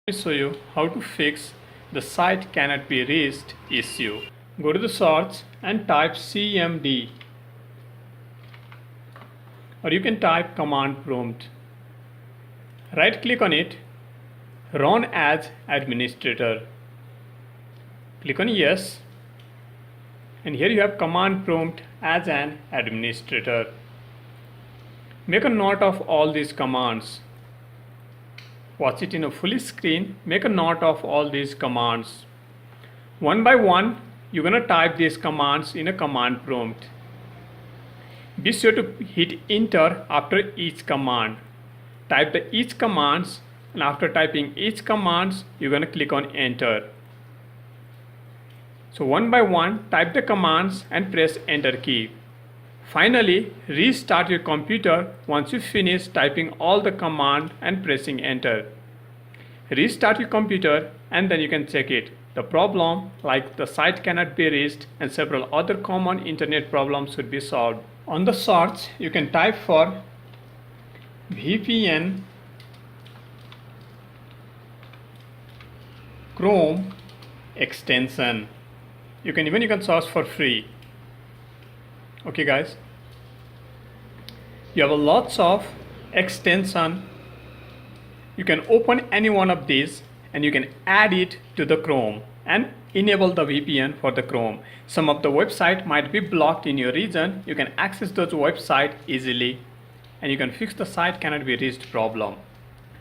Show you how to fix the site cannot be reached issue. Go to the search and type CMD, or you can type command prompt. Right click on it, run as administrator. Click on yes, and here you have command prompt as an administrator. Make a note of all these commands. Watch it in a full screen. Make a note of all these commands. One by one, you're going to type these commands in a command prompt. Be sure to hit enter after each command. Type the each commands, and after typing each commands, you're going to click on enter. So one by one, type the commands and press enter key. Finally, restart your computer once you finish typing all the command and pressing enter. Restart your computer and then you can check it. The problem like the site cannot be reached and several other common internet problems should be solved. On the search, you can type for VPN Chrome extension. You can search for free. Okay guys, you have lots of extension. You can open any one of these and you can add it to the Chrome and enable the VPN for the Chrome. Some of the website might be blocked in your region. You can access those websites easily and you can fix the site cannot be reached problem.